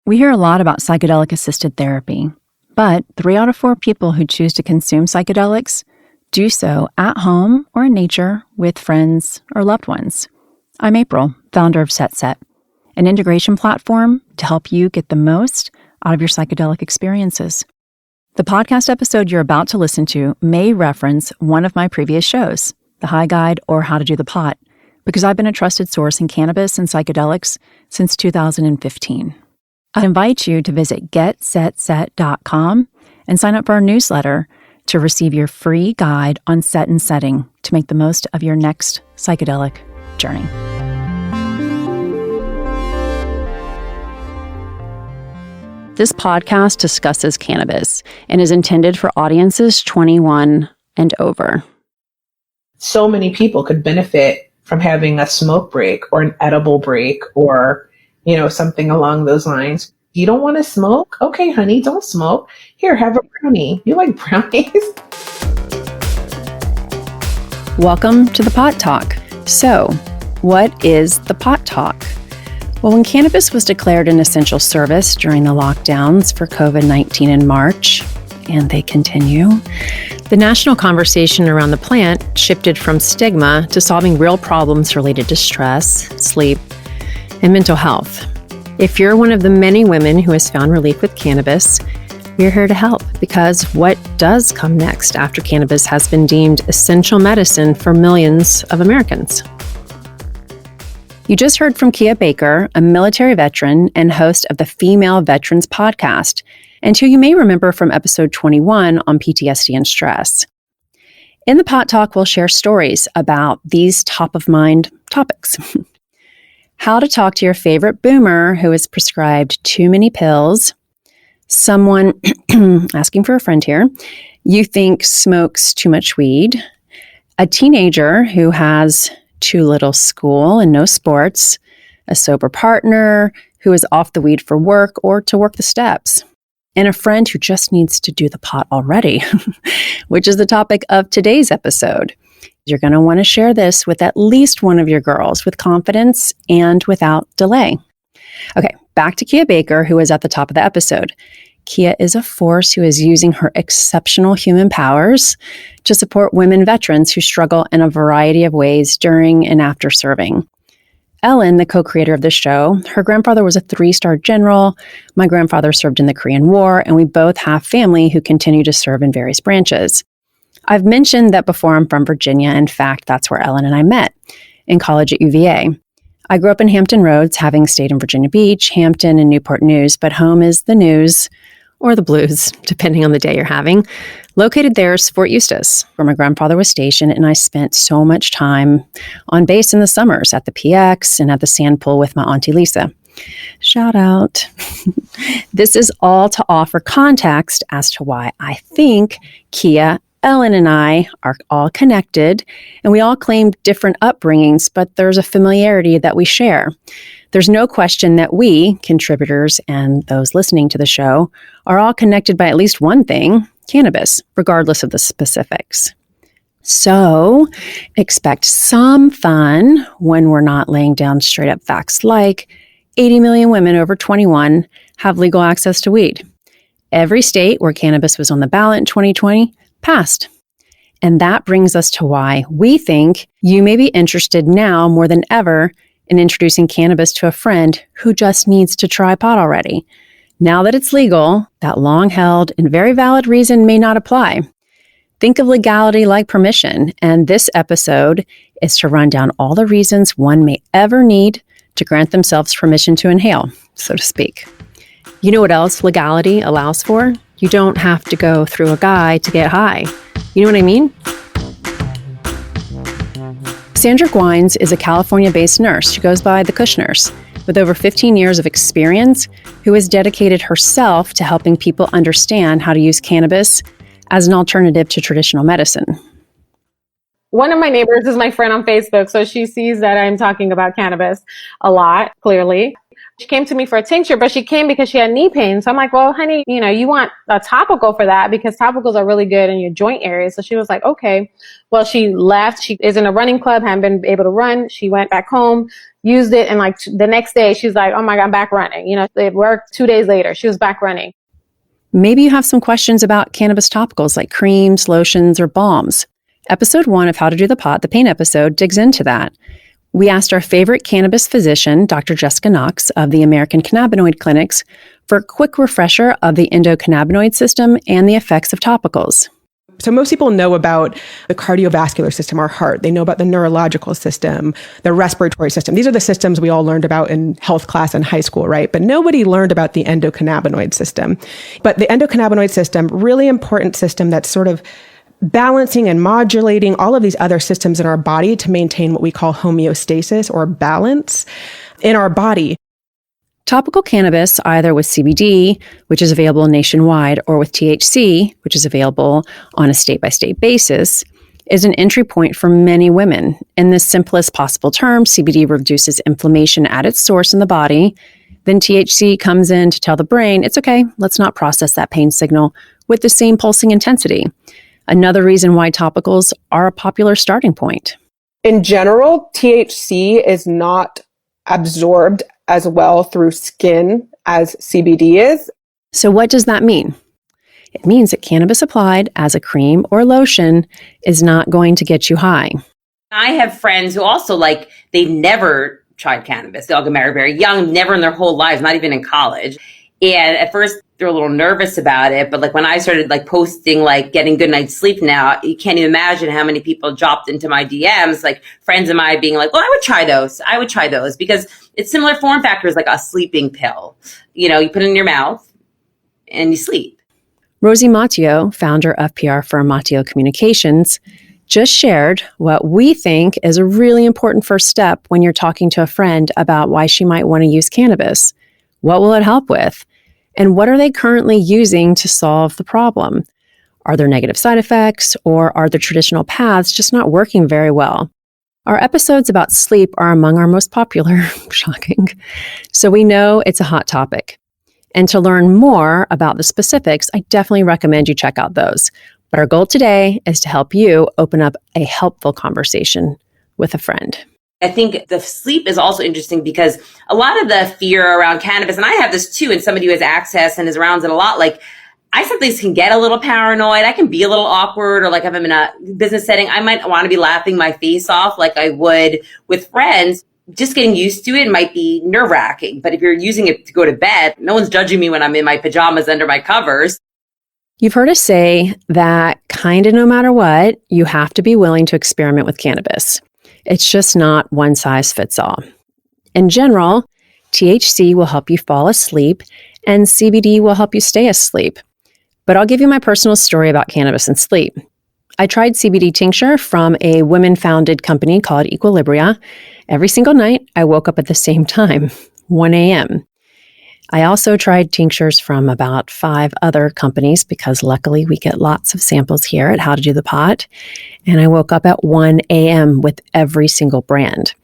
We hear a lot about psychedelic-assisted therapy, but 3 out of 4 people who choose to consume psychedelics do so at home or in nature with friends or loved ones. I'm April, founder of Set, an integration platform to help you get the most out of your psychedelic experiences. The podcast episode you're about to listen to may reference one of my previous shows, The High Guide or How to Do the Pot, because I've been a trusted source in cannabis and psychedelics since 2015. I invite you to visit getsetset.com and sign up for our newsletter to receive your free guide on set and setting to make the most of your next psychedelic journey. This podcast discusses cannabis and is intended for audiences 21 and over. So many people could benefit from having a smoke break or an edible break or, something along those lines. You don't want to smoke? Okay, honey, don't smoke. Here, have a brownie. You like brownies? Welcome to the Pot Talk. So, what is the Pot Talk? Well, when cannabis was declared an essential service during the lockdowns for COVID-19 in March, and they continue, the national conversation around the plant shifted from stigma to solving real problems related to stress, sleep, and mental health. If you're one of the many women who has found relief with cannabis, we're here to help, because what does come next after cannabis has been deemed essential medicine for millions of Americans? You just heard from Kia Baker, a military veteran and host of the Female Veterans Podcast, and who you may remember from episode 21 on PTSD and stress. In the Pot Talk, we'll share stories about these top-of-mind topics. How to talk to your favorite boomer who is prescribed too many pills, someone asking for a friend here, you think smokes too much weed, a teenager who has too little school and no sports, a sober partner who is off the weed for work or to work the steps, and a friend who just needs to do the pot already, which is the topic of today's episode. You're going to want to share this with at least one of your girls with confidence and without delay. Okay, back to Kia Baker, who is at the top of the episode. Kia is a force who is using her exceptional human powers to support women veterans who struggle in a variety of ways during and after serving. Ellen, the co-creator of the show, her grandfather was a 3-star general. My grandfather served in the Korean War, and we both have family who continue to serve in various branches. I've mentioned that before I'm from Virginia. In fact, that's where Ellen and I met, in college at UVA. I grew up in Hampton Roads, having stayed in Virginia Beach, Hampton, and Newport News, but home is the News, or the Blues, depending on the day you're having. Located there is Fort Eustis, where my grandfather was stationed, and I spent so much time on base in the summers at the PX and at the sand pool with my Auntie Lisa. Shout out. This is all to offer context as to why I think Kia, Ellen, and I are all connected, and we all claim different upbringings, but there's a familiarity that we share. There's no question that we, contributors and those listening to the show, are all connected by at least one thing, cannabis, regardless of the specifics. So, expect some fun when we're not laying down straight up facts like 80 million women over 21 have legal access to weed. Every state where cannabis was on the ballot in 2020 passed. And that brings us to why we think you may be interested now more than ever in introducing cannabis to a friend who just needs to try pot already. Now that it's legal, that long-held and very valid reason may not apply. Think of legality like permission, and this episode is to run down all the reasons one may ever need to grant themselves permission to inhale, so to speak. You know what else legality allows for? You don't have to go through a guy to get high. You know what I mean? Sandra Guynes is a California-based nurse who goes by the Kush Nurse, with over 15 years of experience, who has dedicated herself to helping people understand how to use cannabis as an alternative to traditional medicine. One of my neighbors is my friend on Facebook, so she sees that I'm talking about cannabis a lot, clearly. She came to me for a tincture, but she came because she had knee pain. So I'm like, well, honey, you want a topical for that because topicals are really good in your joint area. So she was like, okay. Well, she left. She is in a running club, hadn't been able to run. She went back home, used it. And like the next day, she's like, oh my God, I'm back running. It worked. 2 days later, she was back running. Maybe you have some questions about cannabis topicals like creams, lotions, or balms. Episode 1 of How to Do the Pot, the pain episode, digs into that. We asked our favorite cannabis physician, Dr. Jessica Knox of the American Cannabinoid Clinics, for a quick refresher of the endocannabinoid system and the effects of topicals. So most people know about the cardiovascular system, our heart. They know about the neurological system, the respiratory system. These are the systems we all learned about in health class in high school, right? But nobody learned about the endocannabinoid system. But the endocannabinoid system, really important system that's sort of balancing and modulating all of these other systems in our body to maintain what we call homeostasis or balance in our body. Topical cannabis, either with CBD, which is available nationwide, or with THC, which is available on a state-by-state basis, is an entry point for many women. In the simplest possible terms, CBD reduces inflammation at its source in the body. Then THC comes in to tell the brain, it's okay, let's not process that pain signal with the same pulsing intensity. Another reason why topicals are a popular starting point. In general, THC is not absorbed as well through skin as CBD is. So what does that mean? It means that cannabis applied as a cream or lotion is not going to get you high. I have friends who also they never tried cannabis. They all got married very young, never in their whole lives, not even in college. And at first they're a little nervous about it. But when I started posting, getting good night's sleep now, you can't even imagine how many people dropped into my DMs, friends of mine being like, well, I would try those because it's similar form factors like a sleeping pill. You put it in your mouth and you sleep. Rosie Mattio, founder of PR firm Mattio Communications, just shared what we think is a really important first step when you're talking to a friend about why she might want to use cannabis. What will it help with? And what are they currently using to solve the problem? Are there negative side effects, or are the traditional paths just not working very well? Our episodes about sleep are among our most popular, shocking. So we know it's a hot topic. And to learn more about the specifics, I definitely recommend you check out those. But our goal today is to help you open up a helpful conversation with a friend. I think the sleep is also interesting because a lot of the fear around cannabis, and I have this too, and somebody who has access and is around it a lot, I sometimes can get a little paranoid. I can be a little awkward, or if I'm in a business setting, I might want to be laughing my face off like I would with friends. Just getting used to it might be nerve-wracking. But if you're using it to go to bed, no one's judging me when I'm in my pajamas under my covers. You've heard us say that kind of no matter what, you have to be willing to experiment with cannabis. It's just not one size fits all. In general, THC will help you fall asleep and CBD will help you stay asleep. But I'll give you my personal story about cannabis and sleep. I tried CBD tincture from a women-founded company called Equilibria. Every single night, I woke up at the same time, 1 a.m. I also tried tinctures from about 5 other companies because luckily we get lots of samples here at How to Do the Pot. And I woke up at 1 a.m. with every single brand.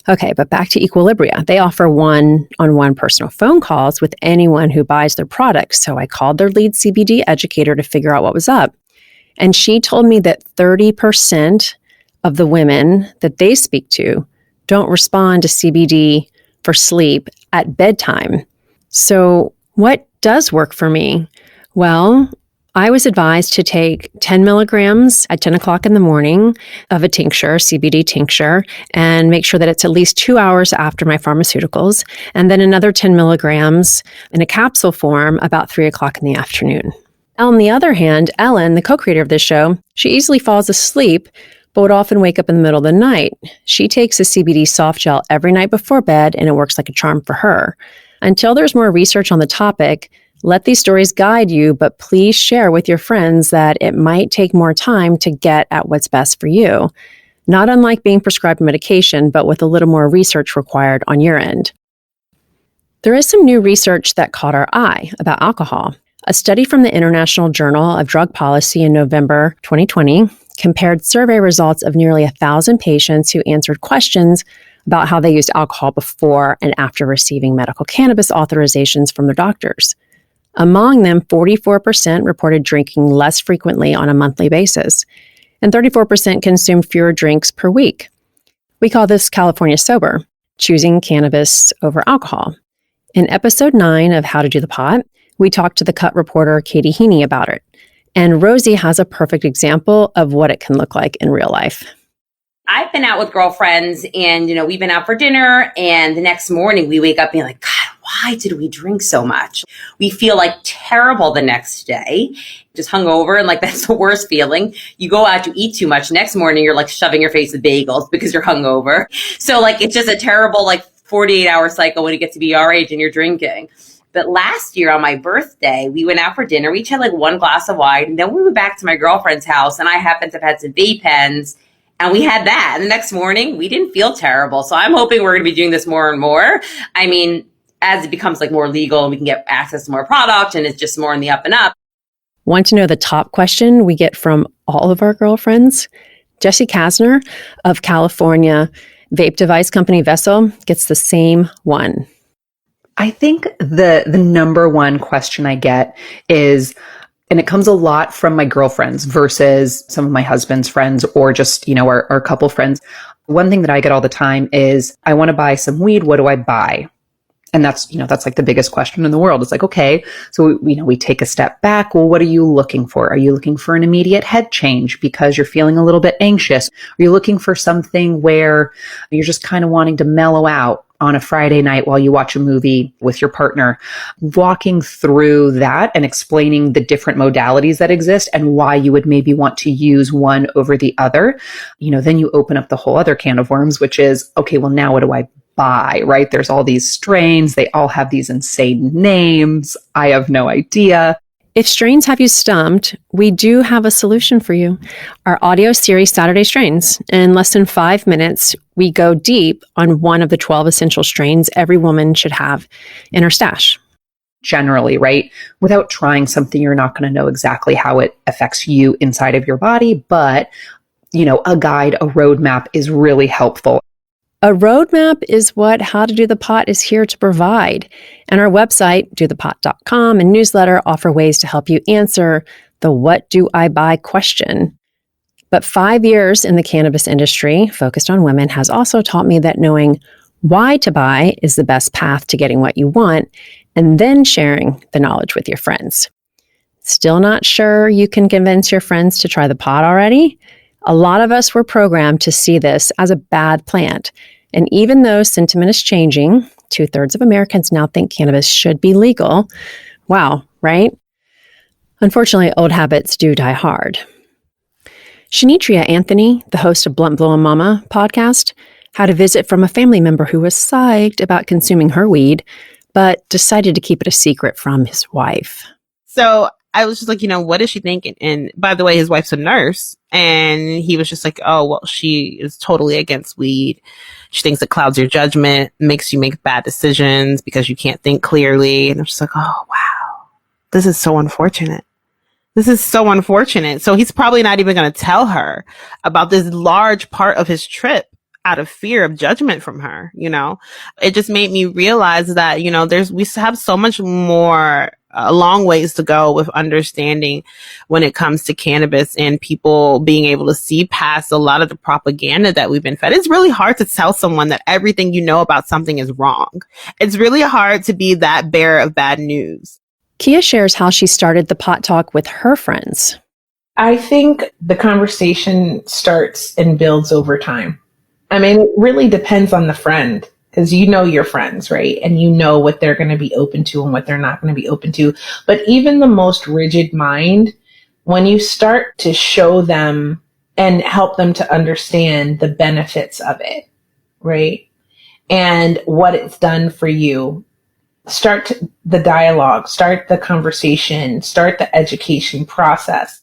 Okay, but back to Equilibria. They offer one-on-one personal phone calls with anyone who buys their products. So I called their lead CBD educator to figure out what was up. And she told me that 30% of the women that they speak to don't respond to CBD for sleep at bedtime. So what does work for me? Well, I was advised to take 10 milligrams at 10 o'clock in the morning of a tincture, CBD tincture, and make sure that it's at least 2 hours after my pharmaceuticals, and then another 10 milligrams in a capsule form about 3 o'clock in the afternoon. On the other hand, Ellen, the co-creator of this show, she easily falls asleep, but would often wake up in the middle of the night. She takes a CBD soft gel every night before bed, and it works like a charm for her. Until there's more research on the topic, let these stories guide you, but please share with your friends that it might take more time to get at what's best for you. Not unlike being prescribed medication, but with a little more research required on your end. There is some new research that caught our eye about alcohol. A study from the International Journal of Drug Policy in November 2020 compared survey results of nearly 1,000 patients who answered questions about how they used alcohol before and after receiving medical cannabis authorizations from their doctors. Among them, 44% reported drinking less frequently on a monthly basis, and 34% consumed fewer drinks per week. We call this California Sober, choosing cannabis over alcohol. In episode 9 of How to Do the Pot, we talked to the Cut reporter Katie Heaney about it. And Rosie has a perfect example of what it can look like in real life. I've been out with girlfriends and, we've been out for dinner and the next morning we wake up being like, God, why did we drink so much? We feel like terrible the next day, just hungover. And like, that's the worst feeling. You go out, you eat too much. Next morning, you're like shoving your face with bagels because you're hungover. So like, it's just a terrible, 48-hour cycle when you get to be our age and you're drinking. But last year on my birthday, we went out for dinner. We each had one glass of wine. And then we went back to my girlfriend's house and I happened to have had some vape pens. And we had that. And the next morning, we didn't feel terrible. So I'm hoping we're going to be doing this more and more. I mean, as it becomes more legal and we can get access to more product and it's just more in the up and up. Want to know the top question we get from all of our girlfriends? Jessie Casner of California vape device company Vessel gets the same one. I think the number one question I get is, and it comes a lot from my girlfriends versus some of my husband's friends or just, our couple friends. One thing that I get all the time is, I want to buy some weed. What do I buy? And that's the biggest question in the world. It's okay. So, we take a step back. Well, what are you looking for? Are you looking for an immediate head change because you're feeling a little bit anxious? Are you looking for something where you're just kind of wanting to mellow out on a Friday night while you watch a movie with your partner? Walking through that and explaining the different modalities that exist and why you would maybe want to use one over the other. Then you open up the whole other can of worms, which is, okay, well, now what do I buy, right? There's all these strains. They all have these insane names. I have no idea. If strains have you stumped, we do have a solution for you. Our audio series, Saturday Strains. In less than 5 minutes, we go deep on one of the 12 essential strains every woman should have in her stash. Generally, right? Without trying something, you're not going to know exactly how it affects you inside of your body. But, a guide, a roadmap is really helpful. A roadmap is what How to Do the Pot is here to provide. And our website, dothepot.com, and newsletter offer ways to help you answer the what do I buy question. But 5 years in the cannabis industry, focused on women, has also taught me that knowing why to buy is the best path to getting what you want, and then sharing the knowledge with your friends. Still not sure you can convince your friends to try the pot already? A lot of us were programmed to see this as a bad plant. And even though sentiment is changing, 2/3 of Americans now think cannabis should be legal. Wow, right? Unfortunately, old habits do die hard. Shonitria Anthony, the host of Blunt Blowin Mama podcast, had a visit from a family member who was psyched about consuming her weed, but decided to keep it a secret from his wife. So I was just what is she thinking? And by the way, his wife's a nurse. And he was just oh, well, she is totally against weed. She thinks it clouds your judgment, makes you make bad decisions because you can't think clearly. And I'm just oh, wow, this is so unfortunate. This is so unfortunate. So he's probably not even going to tell her about this large part of his trip out of fear of judgment from her. It just made me realize that, we have so much more, a long ways to go with understanding when it comes to cannabis and people being able to see past a lot of the propaganda that we've been fed. It's really hard to tell someone that everything you know about something is wrong. It's really hard to be that bearer of bad news. Kia shares how she started the pot talk with her friends. I think the conversation starts and builds over time. I mean, it really depends on the friend, because your friends, right? And what they're going to be open to and what they're not going to be open to. But even the most rigid mind, when you start to show them and help them to understand the benefits of it, right? And what it's done for you, start the dialogue, start the conversation, start the education process.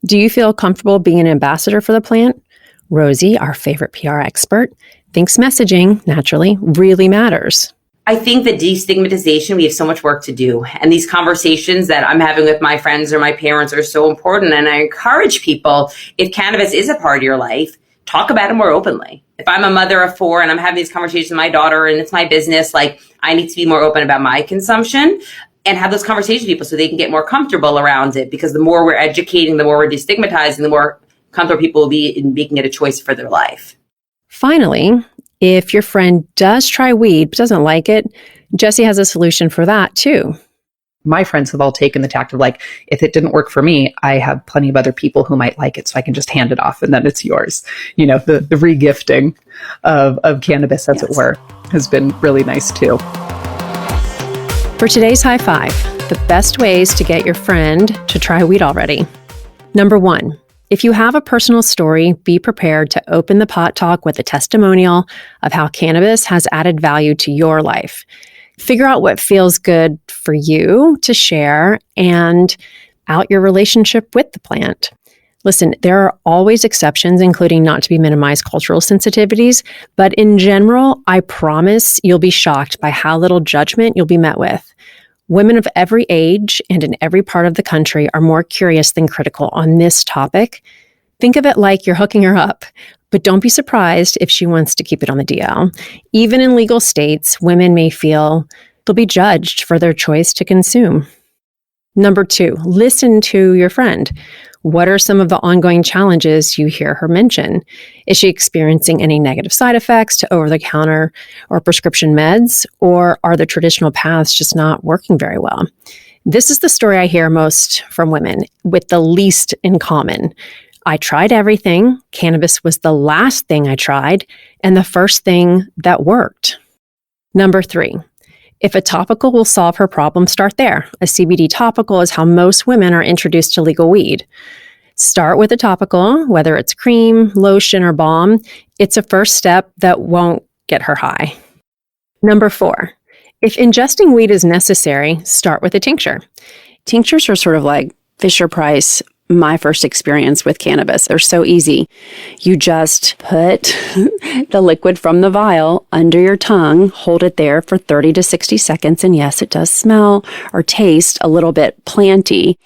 Do you feel comfortable being an ambassador for the plant? Rosie, our favorite PR expert, thinks messaging, naturally, really matters. I think the destigmatization, we have so much work to do. And these conversations that I'm having with my friends or my parents are so important. And I encourage people, if cannabis is a part of your life, talk about it more openly. If I'm a mother of 4 and I'm having these conversations with my daughter and it's my business, like I need to be more open about my consumption and have those conversations with people so they can get more comfortable around it. Because the more we're educating, the more we're destigmatizing, the more comfortable people will be in making it a choice for their life. Finally, if your friend does try weed but doesn't like it, Jessie has a solution for that too. My friends have all taken the tact of like, if it didn't work for me, I have plenty of other people who might like it, so I can just hand it off and then it's yours. You know, the re-gifting of cannabis, as it were, has been really nice too. For today's high five, the best ways to get your friend to try weed already. Number 1, if you have a personal story, be prepared to open the pot talk with a testimonial of how cannabis has added value to your life. Figure out what feels good for you to share and out your relationship with the plant. Listen, there are always exceptions, including not to be minimized cultural sensitivities, but in general, I promise you'll be shocked by how little judgment you'll be met with. Women of every age and in every part of the country are more curious than critical on this topic. Think of it like you're hooking her up, but don't be surprised if she wants to keep it on the DL. Even in legal states, women may feel they'll be judged for their choice to consume. Number 2, listen to your friend. What are some of the ongoing challenges you hear her mention? Is she experiencing any negative side effects to over-the-counter or prescription meds, or are the traditional paths just not working very well? This is the story I hear most from women, with the least in common. I tried everything. Cannabis was the last thing I tried and the first thing that worked. Number 3, if a topical will solve her problem, start there. A CBD topical is how most women are introduced to legal weed. Start with a topical, whether it's cream, lotion, or balm. It's a first step that won't get her high. Number 4, if ingesting weed is necessary, start with a tincture. Tinctures are sort of like Fisher-Price. My first experience with cannabis. They're so easy. You just put the liquid from the vial under your tongue, hold it there for 30 to 60 seconds, and yes, it does smell or taste a little bit planty.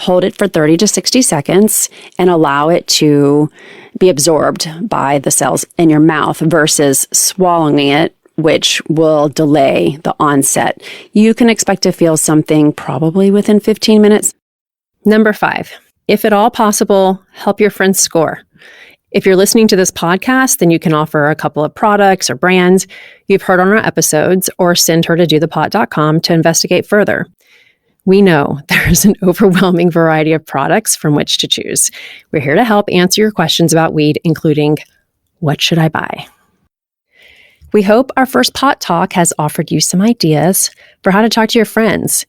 Hold it for 30 to 60 seconds and allow it to be absorbed by the cells in your mouth versus swallowing it, which will delay the onset. You can expect to feel something probably within 15 minutes. Number 5. If at all possible, help your friends score. If you're listening to this podcast, then you can offer a couple of products or brands you've heard on our episodes or send her to dothepot.com to investigate further. We know there's an overwhelming variety of products from which to choose. We're here to help answer your questions about weed, including, what should I buy? We hope our first pot talk has offered you some ideas for how to talk to your friends.